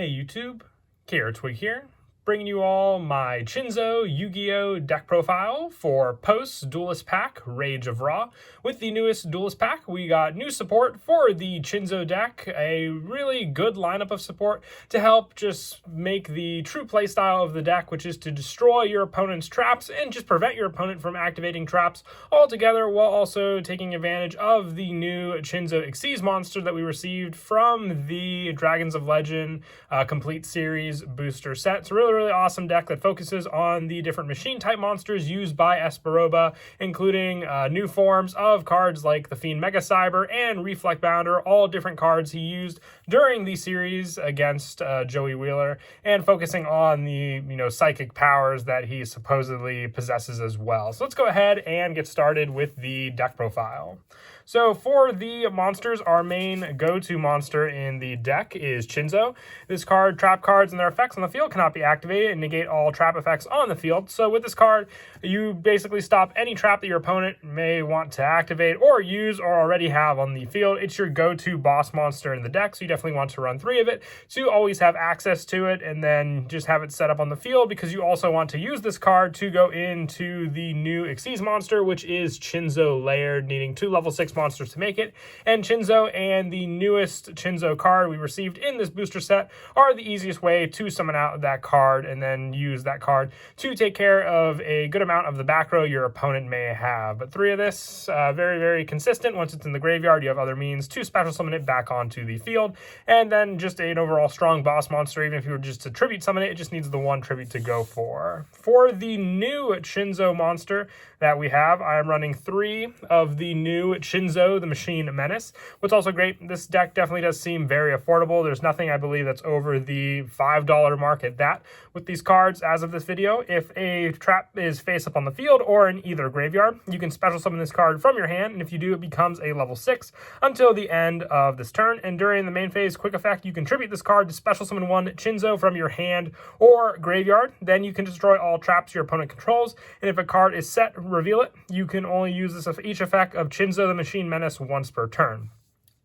Hey YouTube, Twig here, bringing you all my Chinzo Yu-Gi-Oh deck profile for post-Duelist pack, Rage of Ra. With the newest Duelist pack, we got new support for the Chinzo deck, a really good lineup of support to help just make the true playstyle of the deck, which is to destroy your opponent's traps and just prevent your opponent from activating traps altogether, while also taking advantage of the new Chinzo Xyz monster that we received from the Dragons of Legend Complete Series booster set. It's a really awesome deck that focuses on the different machine type monsters used by Esperoba, including new forms of cards like the Fiend Mega Cyber and Reflect Bounder, all different cards he used during the series against Joey Wheeler, and focusing on the psychic powers that he supposedly possesses as well. So let's go ahead and get started with the deck profile. So for the monsters, our main go-to monster in the deck is Chinzo. This card, trap cards and their effects on the field cannot be activated and negate all trap effects on the field. So with this card, you basically stop any trap that your opponent may want to activate or use or already have on the field. It's your go-to boss monster in the deck, so you definitely want to run 3 of it to always have access to it and then just have it set up on the field, because you also want to use this card to go into the new Xyz monster, which is Chinzo Lord, needing 2 level 6 monsters to make it. And Chinzo and the newest Chinzo card we received in this booster set are the easiest way to summon out that card and then use that card to take care of a good amount of the back row your opponent may have. But 3 of this, very consistent. Once it's in the graveyard, you have other means to special summon it back onto the field. And then just an overall strong boss monster. Even if you were just to tribute summon it, it just needs the 1 tribute to go for. For the new Chinzo monster that we have, I am running 3 of the new Chinzo the Machine Menace. What's also great, this deck definitely does seem very affordable. There's nothing, I believe, that's over the $5 mark at that with these cards as of this video. If a trap is face up on the field or in either graveyard, you can special summon this card from your hand, and if you do, it becomes a level 6 until the end of this turn. And during the main phase quick effect, you contribute this card to special summon 1 Chinzo from your hand or graveyard. Then you can destroy all traps your opponent controls, and if a card is set, reveal it. You can only use this each effect of Chinzo the Machine Menace once per turn.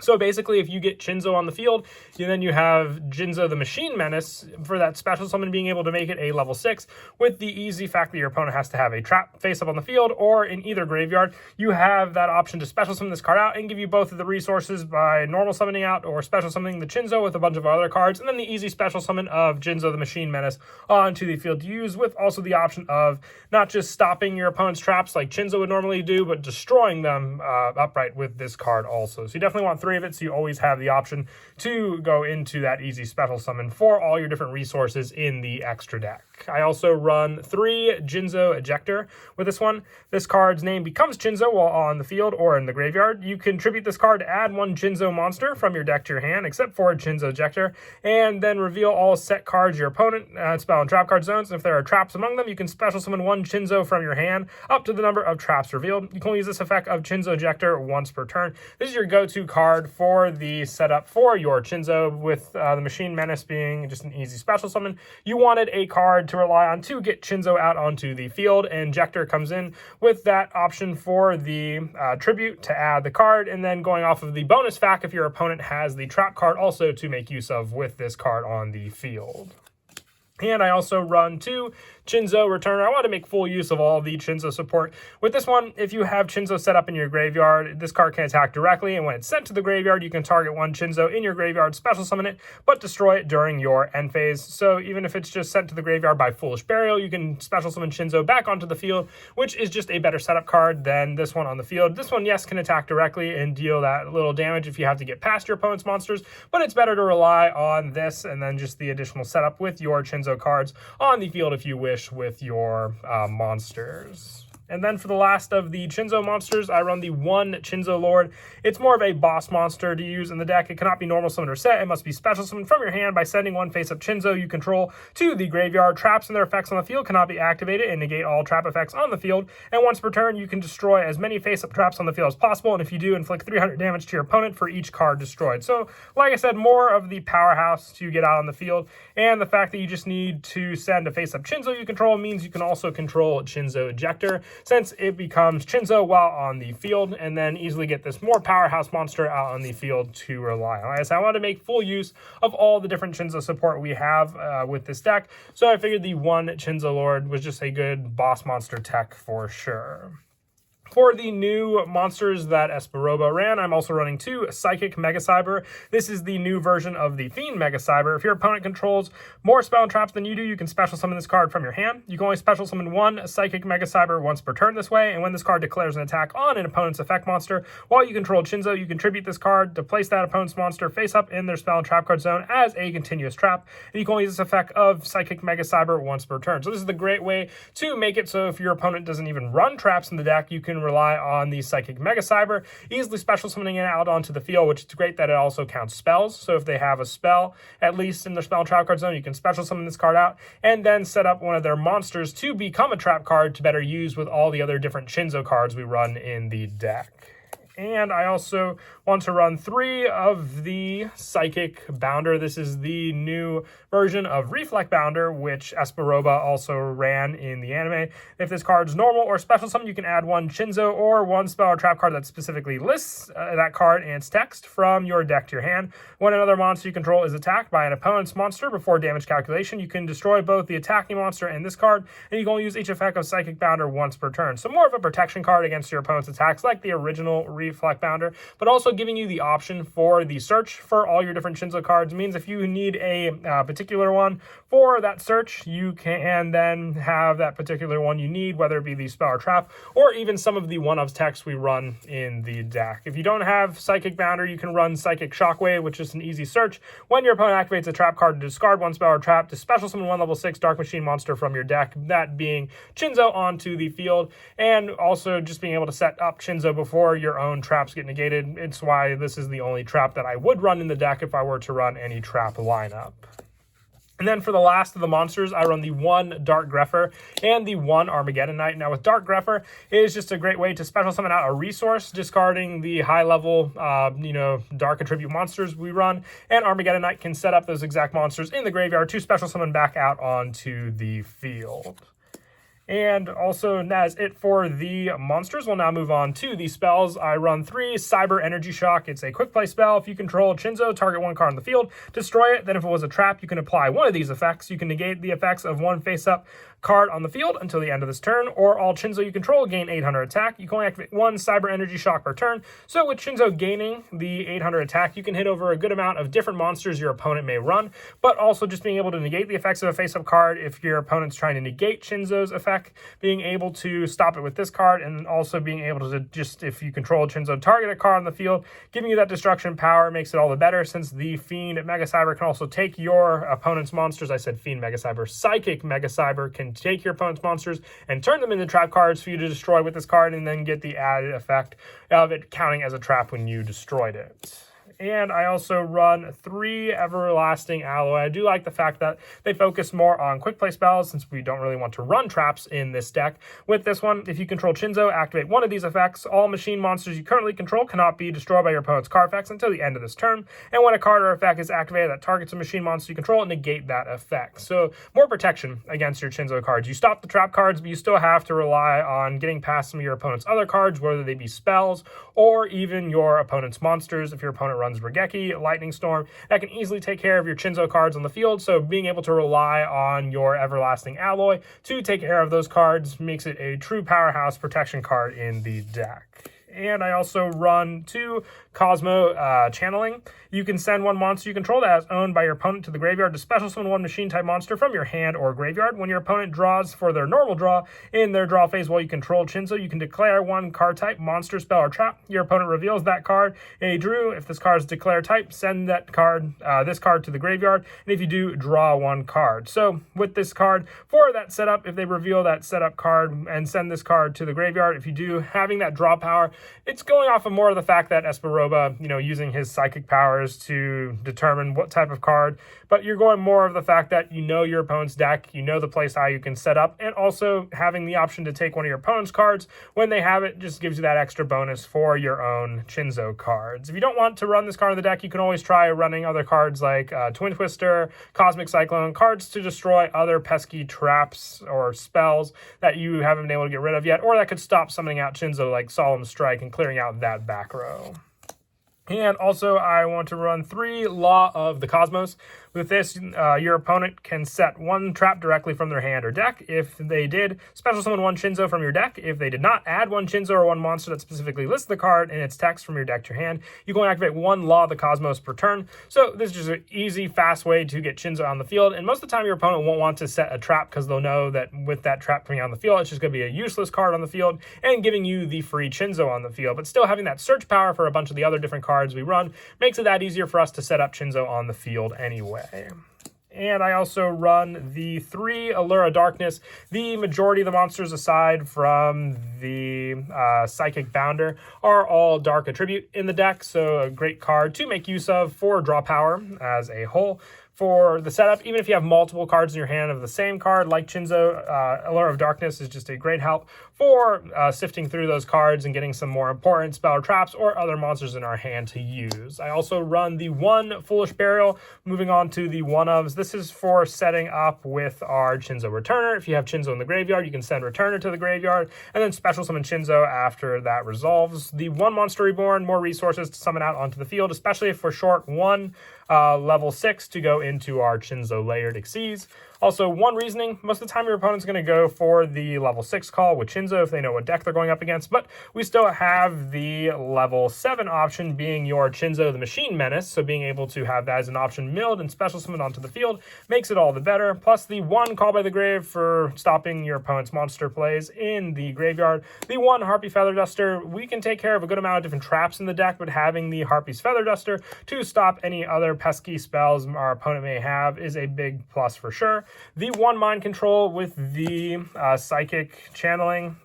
So basically, if you get Chinzo on the field, then you have Jinzo the Machine Menace for that special summon being able to make it a level 6, with the easy fact that your opponent has to have a trap face up on the field or in either graveyard. You have that option to special summon this card out and give you both of the resources by normal summoning out or special summoning the Chinzo with a bunch of other cards, and then the easy special summon of Jinzo the Machine Menace onto the field to use, with also the option of not just stopping your opponent's traps like Chinzo would normally do, but destroying them upright with this card also. So you definitely want 3 of it, so you always have the option to go into that easy special summon for all your different resources in the extra deck. I also run 3 Jinzo Ejector with this one. This card's name becomes Chinzo while on the field or in the graveyard. You can tribute this card to add 1 Jinzo monster from your deck to your hand, except for Jinzo Ejector, and then reveal all set cards your opponent spell and trap card zones. And if there are traps among them, you can special summon 1 Chinzo from your hand up to the number of traps revealed. You can only use this effect of Chinzo Ejector once per turn. This is your go-to card for the setup for your Chinzo, with the Machine Menace being just an easy special summon. You wanted a card to rely on to get Chinzo out onto the field, and Ejector comes in with that option for the tribute to add the card, and then going off of the bonus fact if your opponent has the trap card also to make use of with this card on the field. And I also run 2 Chinzo Returner. I want to make full use of all the Chinzo support. With this one, if you have Chinzo set up in your graveyard, this card can attack directly, and when it's sent to the graveyard, you can target 1 Chinzo in your graveyard, special summon it, but destroy it during your end phase. So even if it's just sent to the graveyard by Foolish Burial, you can special summon Chinzo back onto the field, which is just a better setup card than this one on the field. This one, yes, can attack directly and deal that little damage if you have to get past your opponent's monsters, but it's better to rely on this and then just the additional setup with your Chinzo cards on the field if you wish with your monsters. And then for the last of the Chinzo monsters, I run the 1 Chinzo Lord. It's more of a boss monster to use in the deck. It cannot be normal summoned or set. It must be special summoned from your hand by sending 1 face-up Chinzo you control to the graveyard. Traps and their effects on the field cannot be activated and negate all trap effects on the field. And once per turn, you can destroy as many face-up traps on the field as possible. And if you do, inflict 300 damage to your opponent for each card destroyed. So, like I said, more of the powerhouse to get out on the field. And the fact that you just need to send a face-up Chinzo you control means you can also control Chinzo Ejector. since it becomes Chinzo while on the field, and then easily get this more powerhouse monster out on the field to rely on. Like I said, I wanted to make full use of all the different Chinzo support we have with this deck, so I figured the one Chinzo Lord was just a good boss monster tech for sure. For the new monsters that Esperoba ran, I'm also running 2 Psychic Mega Cyber. This is the new version of the Fiend Mega Cyber. If your opponent controls more spell and traps than you do, you can special summon this card from your hand. You can only special summon 1 Psychic Mega Cyber once per turn this way, and when this card declares an attack on an opponent's effect monster, while you control Chinzo, you contribute this card to place that opponent's monster face up in their spell and trap card zone as a continuous trap, and you can only use this effect of Psychic Mega Cyber once per turn. So this is the great way to make it so if your opponent doesn't even run traps in the deck, you can rely on the Psychic Mega Cyber, easily special summoning it out onto the field, which is great that it also counts spells. So if they have a spell, at least in their spell and trap card zone, you can special summon this card out and then set up one of their monsters to become a trap card to better use with all the other different Chinzo cards we run in the deck. And I also want to run 3 of the Psychic Bounder. This is the new version of Reflect Bounder, which Esperoba also ran in the anime. If this card's normal or special summon, you can add 1 Chinzo or 1 spell or trap card that specifically lists that card and its text from your deck to your hand. When another monster you control is attacked by an opponent's monster before damage calculation, you can destroy both the attacking monster and this card, and you can only use each effect of Psychic Bounder once per turn. So more of a protection card against your opponent's attacks, like the original Reflect Bounder, but also giving you the option for the search for all your different Chinzo cards. It means if you need a particular one for that search, you can then have that particular one you need, whether it be the spell or trap, or even some of the one-of text we run in the deck. If you don't have Psychic Bounder, you can run Psychic Shockwave, which is an easy search. When your opponent activates a trap card to discard 1 spell or trap, to special summon 1 level 6 Dark Machine monster from your deck, that being Chinzo, onto the field, and also just being able to set up Chinzo before your own traps get negated. It's why this is the only trap that I would run in the deck if I were to run any trap lineup. And then for the last of the monsters, I run the 1 Dark Grepher and the 1 Armageddon Knight. Now with Dark Grepher, it is just a great way to special summon out a resource, discarding the high level, Dark Attribute monsters we run. And Armageddon Knight can set up those exact monsters in the graveyard to special summon back out onto the field. And also, that's it for the monsters. We'll now move on to the spells. I run 3 Cyber Energy Shock. It's a quick play spell. If you control Chinzo, target 1 card on the field, destroy it. Then if it was a trap, you can apply one of these effects. You can negate the effects of 1 face-up card on the field until the end of this turn, or all Chinzo you control gain 800 attack. You can only activate 1 Cyber Energy Shock per turn. So with Chinzo gaining the 800 attack, you can hit over a good amount of different monsters your opponent may run, but also just being able to negate the effects of a face-up card if your opponent's trying to negate Chinzo's effect, being able to stop it with this card, and also being able to just, if you control Chinzo, target a card on the field, giving you that destruction power makes it all the better, since the Fiend Mega Cyber can also take your opponent's monsters. I said Fiend Mega Cyber. Psychic Mega Cyber can take your opponent's monsters and turn them into trap cards for you to destroy with this card, and then get the added effect of it counting as a trap when you destroyed it. And I also run 3 Everlasting Alloy. I do like the fact that they focus more on quick play spells, since we don't really want to run traps in this deck. With this one, if you control Chinzo, activate one of these effects. All machine monsters you currently control cannot be destroyed by your opponent's card effects until the end of this turn. And when a card or effect is activated that targets a machine monster you control, negate that effect. So more protection against your Chinzo cards. You stop the trap cards, but you still have to rely on getting past some of your opponent's other cards, whether they be spells or even your opponent's monsters. If your opponent runs Regeki, Lightning Storm, that can easily take care of your Chinzo cards on the field, so being able to rely on your Everlasting Alloy to take care of those cards makes it a true powerhouse protection card in the deck. And I also run 2 Cosmo Channeling. You can send 1 monster you control that is owned by your opponent to the graveyard to special summon 1 machine-type monster from your hand or graveyard. When your opponent draws for their normal draw in their draw phase while you control Chinzo, you can declare 1 card type, monster, spell, or trap. Your opponent reveals that card in a drew. If this card is declared type, send that card, this card to the graveyard. And if you do, draw 1 card. So with this card, for that setup, if they reveal that setup card and send this card to the graveyard, if you do, having that draw power it's going off of more of the fact that Esperoba, using his psychic powers to determine what type of card, but you're going more of the fact that you know your opponent's deck, you know the playstyle you can set up, and also having the option to take one of your opponent's cards when they have it just gives you that extra bonus for your own Chinzo cards. If you don't want to run this card in the deck, you can always try running other cards like Twin Twister, Cosmic Cyclone, cards to destroy other pesky traps or spells that you haven't been able to get rid of yet, or that could stop summoning out Chinzo like Solemn Strike and clearing out that back row. And also, I want to run 3 Law of the Cosmos. With this, your opponent can set 1 trap directly from their hand or deck. If they did, special summon 1 Chinzo from your deck. If they did not, add 1 Chinzo or 1 monster that specifically lists the card in its text from your deck to your hand. You can only activate 1 Law of the Cosmos per turn. So this is just an easy, fast way to get Chinzo on the field. And most of the time, your opponent won't want to set a trap because they'll know that with that trap coming on the field, it's just going to be a useless card on the field and giving you the free Chinzo on the field. But still having that search power for a bunch of the other different cards we run makes it that easier for us to set up Chinzo on the field anyway. And I also run the 3 Allura Darkness. The majority of the monsters, aside from the Psychic Bounder, are all Dark Attribute in the deck, so a great card to make use of for draw power as a whole. For the setup, even if you have multiple cards in your hand of the same card, like Chinzo, Allure of Darkness is just a great help for sifting through those cards and getting some more important spell traps or other monsters in our hand to use. I also run the 1 Foolish Burial. Moving on to the one-ofs. This is for setting up with our Chinzo Returner. If you have Chinzo in the graveyard, you can send Returner to the graveyard, and then special summon Chinzo after that resolves. The 1 Monster Reborn, more resources to summon out onto the field, especially if we're short 1 level 6 to go into our Chinzo Layered Xyz. Also, 1 reasoning, most of the time your opponent's going to go for the level 6 call with Chinzo if they know what deck they're going up against, but we still have the level 7 option being your Chinzo the Machine Menace, so being able to have that as an option milled and special summon onto the field makes it all the better. Plus the 1 Call by the Grave for stopping your opponent's monster plays in the graveyard. The 1 Harpy Feather Duster, we can take care of a good amount of different traps in the deck, but having the Harpy's Feather Duster to stop any other pesky spells our opponent may have is a big plus for sure. The 1 Mind Control with the Psychic Channeling,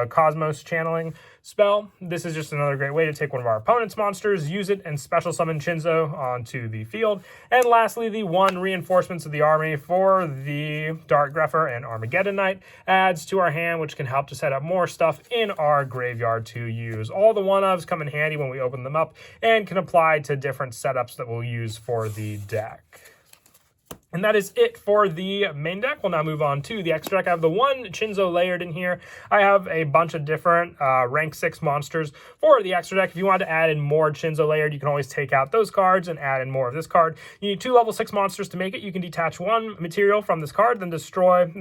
Cosmos Channeling spell. This is just another great way to take one of our opponent's monsters, use it, and special summon Chinzo onto the field. And lastly, the 1 Reinforcements of the Army for the Dark Grepher and Armageddon Knight adds to our hand, which can help to set up more stuff in our graveyard to use. All the one-ofs come in handy when we open them up and can apply to different setups that we'll use for the deck. And that is it for the main deck. We'll now move on to the extra deck. I have the 1 Chinzo layered in here. I have a bunch of different rank 6 monsters for the extra deck. If you want to add in more Chinzo layered, you can always take out those cards and add in more of this card. You need 2 level 6 monsters to make it. You can detach 1 material from this card, then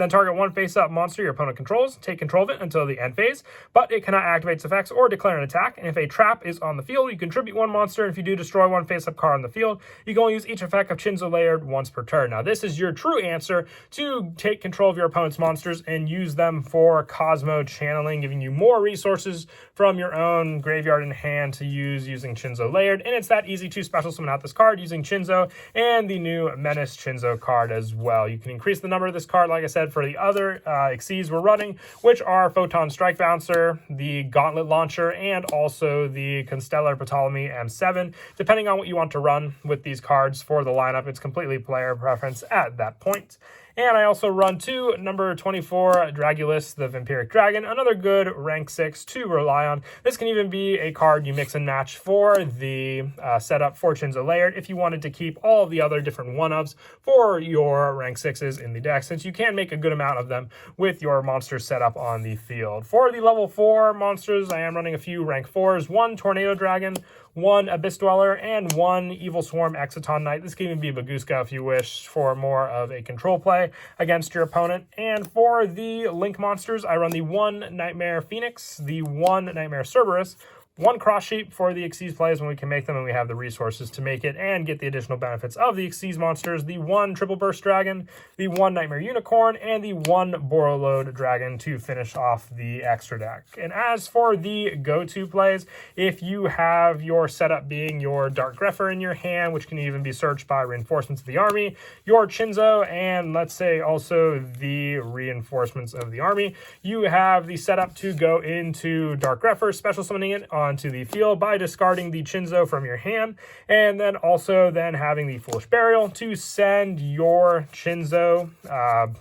target 1 face-up monster your opponent controls. Take control of it until the end phase, but it cannot activate its effects or declare an attack. And if a trap is on the field, you contribute 1 monster. And if you do destroy 1 face-up card on the field, you can only use each effect of Chinzo layered once per turn. Now, this is your true answer to take control of your opponent's monsters and use them for Cosmo channeling, giving you more resources from your own graveyard in hand to use using Chinzo layered. And it's that easy to special summon out this card using Chinzo and the new Menace Chinzo card as well. You can increase the number of this card, like I said, for the other Xyz we're running, which are Photon Strike Bouncer, the Gauntlet Launcher, and also the Constellar Ptolemy M7. Depending on what you want to run with these cards for the lineup, it's completely player preference at that point. And I also run 2 number 24 Duelist, the Vampiric Dragon, another good rank 6 to rely on. This can even be a card you mix and match for the setup for Chinzo Layered if you wanted to keep all of the other different one-ofs for your rank 6s in the deck, since you can make a good amount of them with your monsters set up on the field. For the level 4 monsters, I am running a few rank 4s, 1 Tornado Dragon, 1 Abyss Dweller, and 1 Evil Swarm Exciton Knight. This can even be Baguska if you wish for more of a control play against your opponent. And for the Link monsters, I run the 1 Nightmare Phoenix, the 1 Nightmare Cerberus, 1 Cross Sheep for the Xyz plays when we can make them and we have the resources to make it and get the additional benefits of the Xyz monsters, the 1 Triple Burst Dragon, the 1 Nightmare Unicorn, and the 1 Borreload Dragon to finish off the extra deck. And as for the go-to plays, if you have your setup being your Dark Grepher in your hand, which can even be searched by Reinforcements of the Army, your Chinzo, and let's say also the Reinforcements of the Army, you have the setup to go into Dark Grepher, special summoning it on onto the field by discarding the Chinzo from your hand, and then also then having the Foolish Burial to send your Chinzo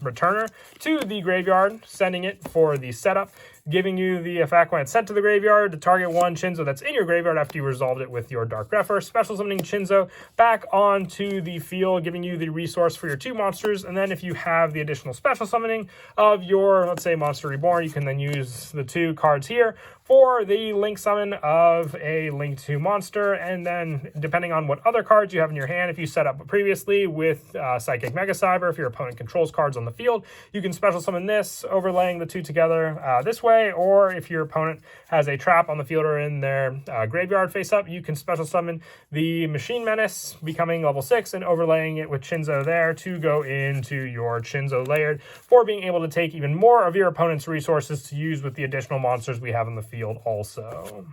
returner to the graveyard, sending it for the setup, giving you the effect when it's sent to the graveyard to target one Chinzo that's in your graveyard after you resolved it with your Dark Grepher, special summoning Chinzo back onto the field, giving you the resource for your 2 monsters, and then if you have the additional special summoning of your, let's say, Monster Reborn, you can then use the 2 cards here for the link summon of a Link 2 monster, and then depending on what other cards you have in your hand, if you set up previously with Psychic Mega Cyber, if your opponent controls cards on the field, you can special summon this, overlaying the 2 together this way, or if your opponent has a trap on the field or in their graveyard face up, you can special summon the Machine Menace, becoming level 6, and overlaying it with Chinzo there to go into your Chinzo layered for being able to take even more of your opponent's resources to use with the additional monsters we have on the field also.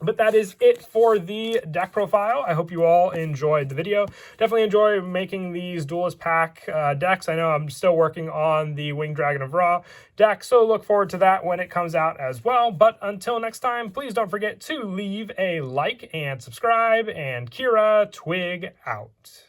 But that is it for the deck profile. I hope you all enjoyed the video. Definitely enjoy making these Duelist Pack decks. I know I'm still working on the Winged Dragon of Ra deck, so look forward to that when it comes out as well. But until next time, please don't forget to leave a like and subscribe, and Kira Twig out.